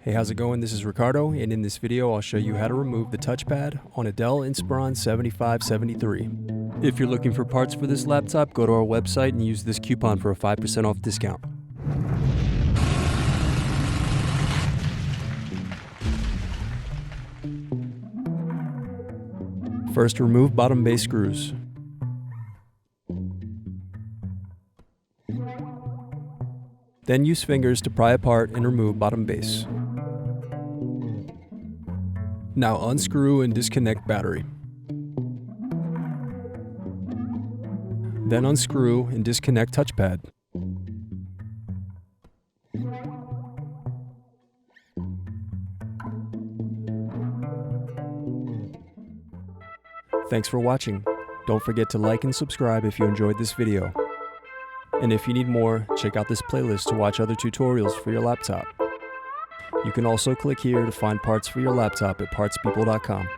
Hey, how's it going? This is Ricardo, and in this video I'll show you how to remove the touchpad on a Dell Inspiron 7573. If you're looking for parts for this laptop, go to our website and use this coupon for a 5% off discount. First, remove bottom base screws. Then use fingers to pry apart and remove bottom base. Now unscrew and disconnect battery. Then unscrew and disconnect touchpad. Thanks for watching. Don't forget to like and subscribe if you enjoyed this video. And if you need more, check out this playlist to watch other tutorials for your laptop. You can also click here to find parts for your laptop at partspeople.com.